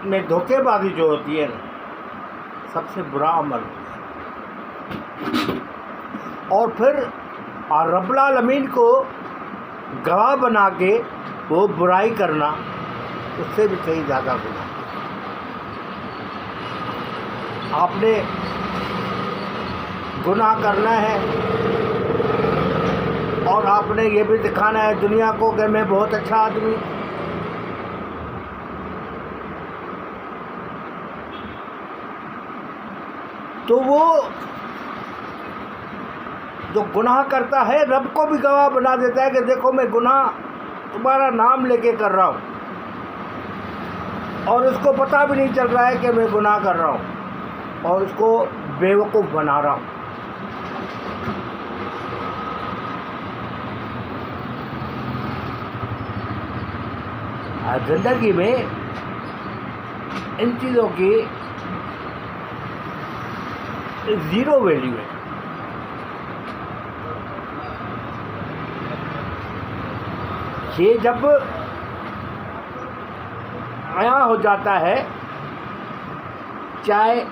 میں دھوکے بازی جو ہوتی ہے نا، سب سے برا عمل ہوتا ہے. اور پھر رب العالمین کو گواہ بنا کے وہ برائی کرنا، اس سے بھی کئی زیادہ گناہ. آپ نے گناہ کرنا ہے اور آپ نے یہ بھی دکھانا ہے دنیا کو کہ میں بہت اچھا آدمی ہوں. تو وہ جو گناہ کرتا ہے رب کو بھی گواہ بنا دیتا ہے کہ دیکھو میں گناہ تمہارا نام لے کے کر رہا ہوں، اور اس کو پتہ بھی نہیں چل رہا ہے کہ میں گناہ کر رہا ہوں، اور اس کو بیوقوف بنا رہا ہوں. زندگی میں ان چیزوں کی زیرو ویلیو ہے. یہ جب عیاں ہو جاتا ہے، چاہے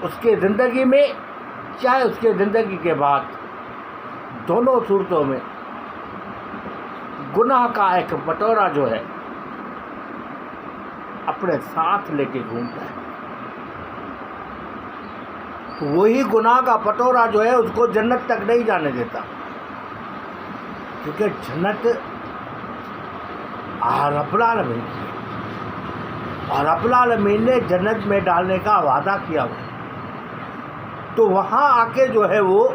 اس کے زندگی میں چاہے اس کے زندگی کے بعد، دونوں صورتوں میں گناہ کا ایک بٹورا جو ہے اپنے ساتھ لے کے گھومتا ہے. وہی گناہ کا پٹورا جو ہے اس کو جنت تک نہیں جانے دیتا، کیونکہ جنت رب العالمین کی ہے، اور رب العالمین نے جنت میں ڈالنے کا وعدہ کیا ہوا. تو وہاں آ کے جو ہے وہ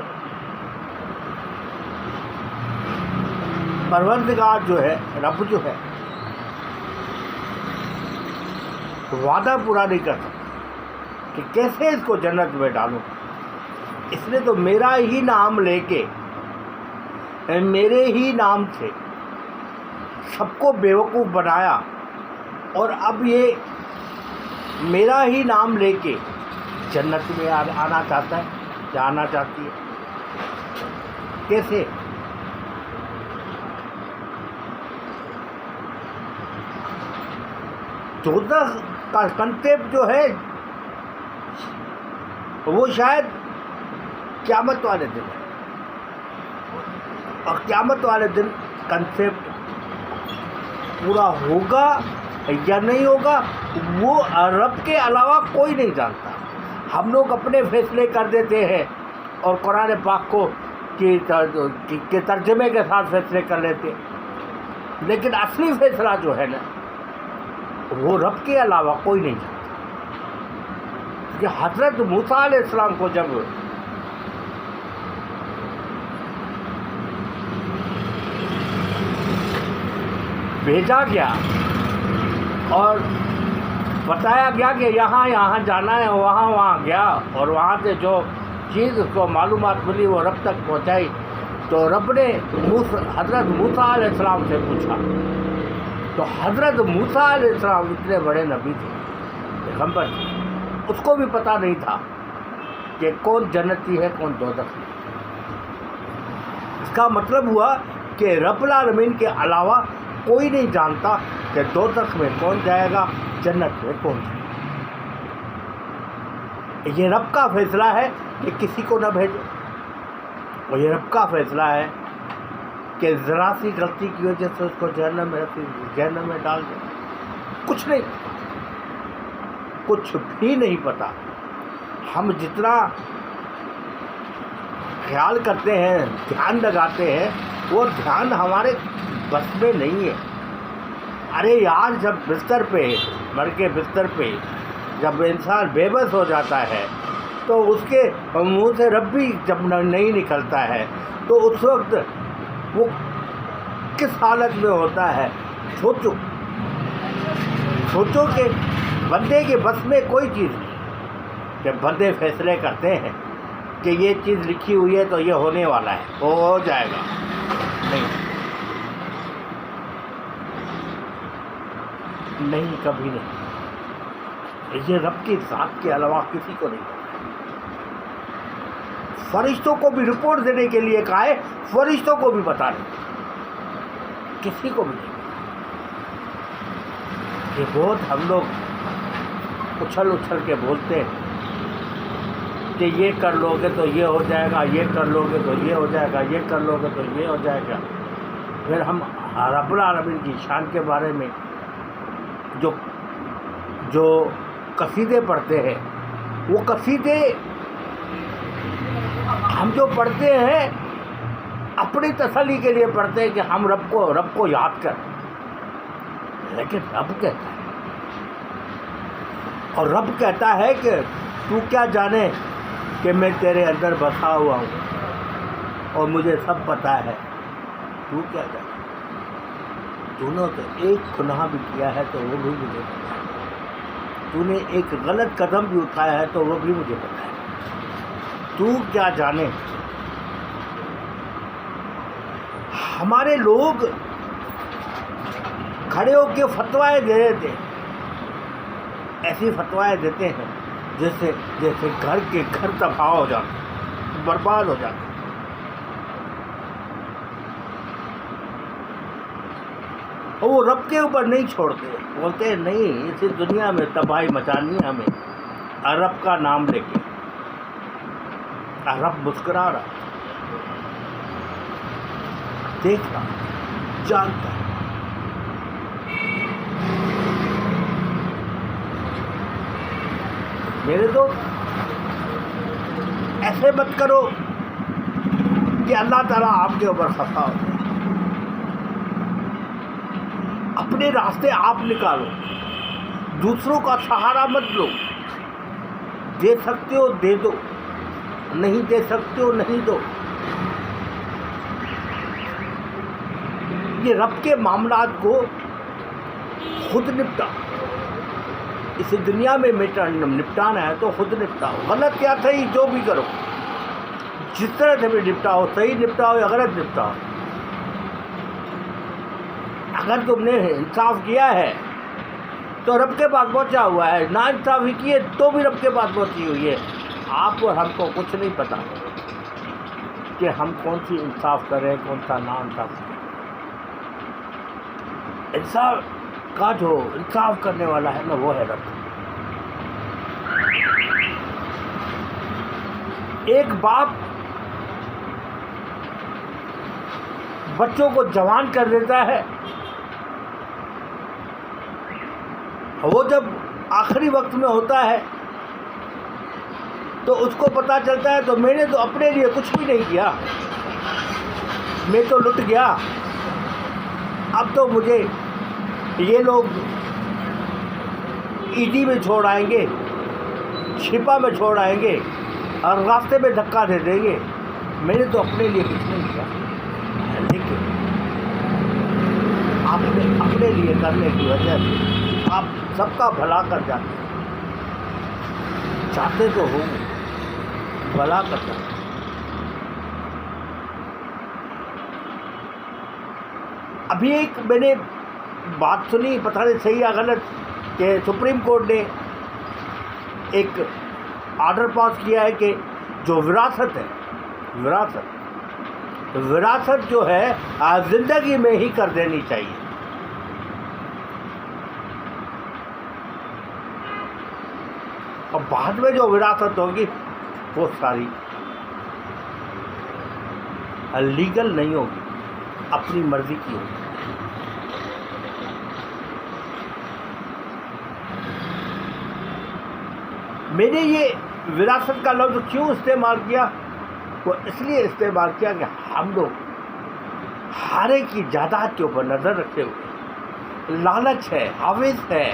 پروردگار جو ہے، رب جو ہے، وعدہ پورا نہیں کر سکتا کہ کیسے اس کو جنت میں ڈالوں. اس نے تو میرا ہی نام لے کے، میرے ہی نام سے سب کو بیوقوف بنایا، اور اب یہ میرا ہی نام لے کے جنت میں آنا چاہتا ہے یا آنا چاہتی ہے. کیسے؟ دوزخ کا کنسیپٹ جو ہے وہ شاید قیامت والے دن ہے، اور قیامت والے دن کنسیپٹ پورا ہوگا یا نہیں ہوگا وہ رب کے علاوہ کوئی نہیں جانتا. ہم لوگ اپنے فیصلے کر دیتے ہیں اور قرآن پاک کو کے ترجمے کے ساتھ فیصلے کر لیتے ہیں، لیکن اصلی فیصلہ جو ہے نا وہ رب کے علاوہ کوئی نہیں جانتا. کہ حضرت موسیٰ علیہ السلام کو جب بھیجا گیا اور بتایا گیا کہ یہاں یہاں جانا ہے، وہاں گیا، اور وہاں سے جو چیز اس کو معلومات ملی وہ رب تک پہنچائی، تو رب نے حضرت موسیٰ علیہ السلام سے پوچھا. تو حضرت موسیٰ علیہ السلام اتنے بڑے نبی تھے، پیغمبر تھے، اس کو بھی پتہ نہیں تھا کہ کون جنتی ہے کون دوزخی ہے. اس کا مطلب ہوا کہ رب العالمین کے علاوہ کوئی نہیں جانتا کہ دوزخ میں کون جائے گا، جنت میں کون جائے گا. یہ رب کا فیصلہ ہے کہ کسی کو نہ بھیجو، اور یہ رب کا فیصلہ ہے کہ ذرا سی غلطی کی وجہ سے اس کو جہنم میں ڈال دے. کچھ نہیں، کچھ بھی نہیں پتا. ہم جتنا خیال کرتے ہیں، دھیان لگاتے ہیں، وہ دھیان ہمارے بس میں نہیں ہے. ارے یار، جب بستر پہ مر کے بستر پہ جب انسان بے بس ہو جاتا ہے تو اس کے منہ سے رب بھی جب نہیں نکلتا ہے تو اس وقت وہ کس حالت میں ہوتا ہے. سوچو کہ بندے کے بس میں کوئی چیز نہیں. جب بندے فیصلے کرتے ہیں کہ یہ چیز لکھی ہوئی ہے تو یہ ہونے والا ہے، وہ ہو جائے گا، نہیں کبھی نہیں. یہ رب کی ذات کے علاوہ کسی کو نہیں پتا. فرشتوں کو بھی رپورٹ دینے کے لیے کہا ہے، فرشتوں کو بھی بتا نہیں، کسی کو بھی نہیں. کہ بہت ہم لوگ اچھل اچھل کے بولتے ہیں کہ یہ کر لو گے تو یہ ہو جائے گا، یہ کر لو گے تو یہ ہو جائے گا، یہ کر لو گے تو یہ ہو جائے گا. پھر ہم رب العالمین کی شان کے بارے میں جو قصیدے پڑھتے ہیں، وہ قصیدے ہم جو پڑھتے ہیں اپنی تسلی کے لیے پڑھتے ہیں کہ ہم رب کو یاد کریں. لیکن رب کہتا ہے، اور رب کہتا ہے کہ تو کیا جانے کہ میں تیرے اندر بسا ہوا ہوں اور مجھے سب پتہ ہے. تو کیا جانے، تو نے تو ایک گناہ بھی کیا ہے تو وہ بھی مجھے پتہ ہے. تو نے ایک غلط قدم بھی اٹھایا ہے تو وہ بھی مجھے پتہ ہے. تو کیا جانے. ہمارے لوگ کھڑے ہو کے فتوائیں دے رہے تھے، ایسی فتوائیں دیتے ہیں جیسے گھر کے گھر تباہ ہو جاتے، برباد ہو جاتے. اور وہ رب کے اوپر نہیں چھوڑتے، بولتے ہیں نہیں، اسی دنیا میں تباہی مچانی ہے ہمیں. اور رب کا نام لے کے رب مسکرا رہا، دیکھ رہا، جانتا ہے. میرے دوست، ایسے مت کرو کہ اللہ تعالیٰ آپ کے اوپر خفا ہو جائے. اپنے راستے آپ نکالو، دوسروں کا سہارا مت لو. دے سکتے ہو دے دو، نہیں دے سکتے ہو نہیں دو. یہ رب کے معاملات کو خود نپٹا. اس دنیا میں نپٹانا ہے تو خود نپٹاؤ. غلط یا صحیح جو بھی کرو، جس طرح سے بھی نپٹاؤ، صحیح نپٹاؤ یا غلط نپٹاؤ. اگر تم نے انصاف کیا ہے تو رب کے پاس پہنچا ہوا ہے، نا انصافی کی ہے تو بھی رب کے پاس پہنچی ہوئی ہے. آپ اور ہم کو کچھ نہیں پتا کہ ہم کون سی انصاف کریں، کون سا نا انصاف کریں. انصاف کا جو انصاف کرنے والا ہے نا، وہ ہے رب. ایک باپ بچوں کو جوان کر دیتا ہے، وہ جب آخری وقت میں ہوتا ہے تو اس کو پتہ چلتا ہے تو میں نے تو اپنے لیے کچھ بھی نہیں کیا، میں تو لٹ گیا. اب تو مجھے یہ لوگ ایڈی میں چھوڑ آئیں گے، چھپا میں چھوڑ آئیں گے اور راستے میں دھکا دے دیں گے. میں نے تو اپنے لیے کچھ نہیں کیا. لیکن آپ نے اپنے لیے کرنے کی وجہ سے آپ سب کا بھلا کر جاتے ہیں. چاہتے تو ہو بھلا کر جاتے. ابھی ایک میں نے بات سنی، پتہ نہیں صحیح یا غلط، کہ سپریم کورٹ نے ایک آرڈر پاس کیا ہے کہ جو وراثت ہے، وراثت جو ہے زندگی میں ہی کر دینی چاہیے. اور بعد میں جو وراثت ہوگی وہ ساری لیگل نہیں ہوگی، اپنی مرضی کی ہوگی. میں نے یہ وراثت کا لفظ کیوں استعمال کیا؟ وہ اس لیے استعمال کیا کہ ہم لوگ ہر ایک کی جائیداد کے اوپر نظر رکھے ہوئے، لالچ ہے، حوث ہے.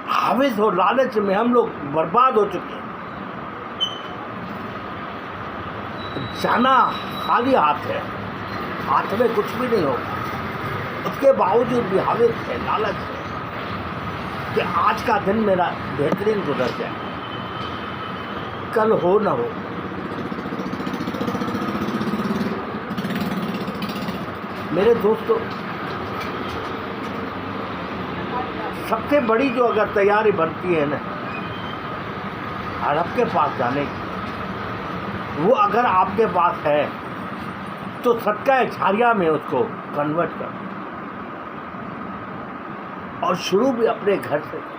حوث اور لالچ میں ہم لوگ برباد ہو چکے ہیں. جانا خالی ہاتھ ہے، ہاتھ میں کچھ بھی نہیں ہوگا. اس کے باوجود بھی حوث ہے، لالچ ہے کہ آج کا دن میرا بہترین گزر جائے، کل ہو نہ ہو. میرے دوستو، سب سے بڑی جو اگر تیاری بنتی ہے نا رب کے پاس جانے کی، وہ اگر آپ کے پاس ہے تو صدقہ جاریہ میں اس کو کنورٹ کر دیں اور شروع بھی اپنے گھر سے کریں۔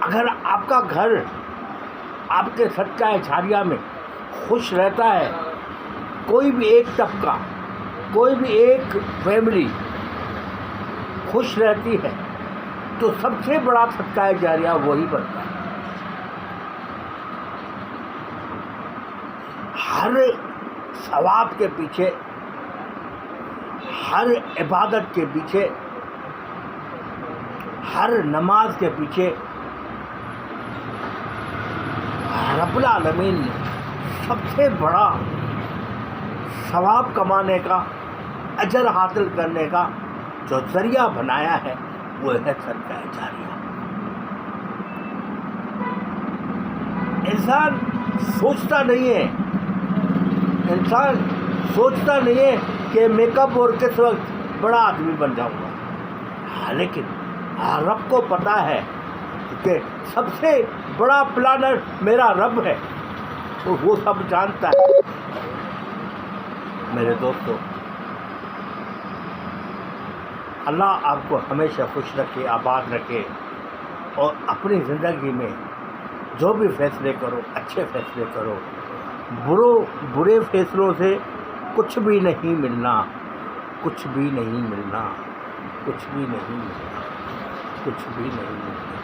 اگر آپ کا گھر آپ کے صدقہ جاریہ میں خوش رہتا ہے، کوئی بھی ایک طبقہ، کوئی بھی ایک فیملی خوش رہتی ہے، تو سب سے بڑا صدقہ جاریہ وہی بنتا ہے۔ ہر ثواب کے پیچھے، ہر عبادت کے پیچھے، ہر نماز کے پیچھے رب العالمین نے سب سے بڑا ثواب کمانے کا، اجر حاصل کرنے کا جو ذریعہ بنایا ہے وہ ہے صدقہ جاریہ۔ انسان سوچتا نہیں ہے کہ میں کب اور کس وقت بڑا آدمی بن جاؤں گا، لیکن رب کو پتا ہے کہ سب سے بڑا پلانر میرا رب ہے، وہ سب جانتا ہے۔ میرے دوستو، اللہ آپ کو ہمیشہ خوش رکھے، آباد رکھے، اور اپنی زندگی میں جو بھی فیصلے کرو اچھے فیصلے کرو۔ برے فیصلوں سے کچھ بھی نہیں ملنا، کچھ بھی نہیں ملنا، کچھ بھی نہیں ملنا، کچھ بھی نہیں ملنا۔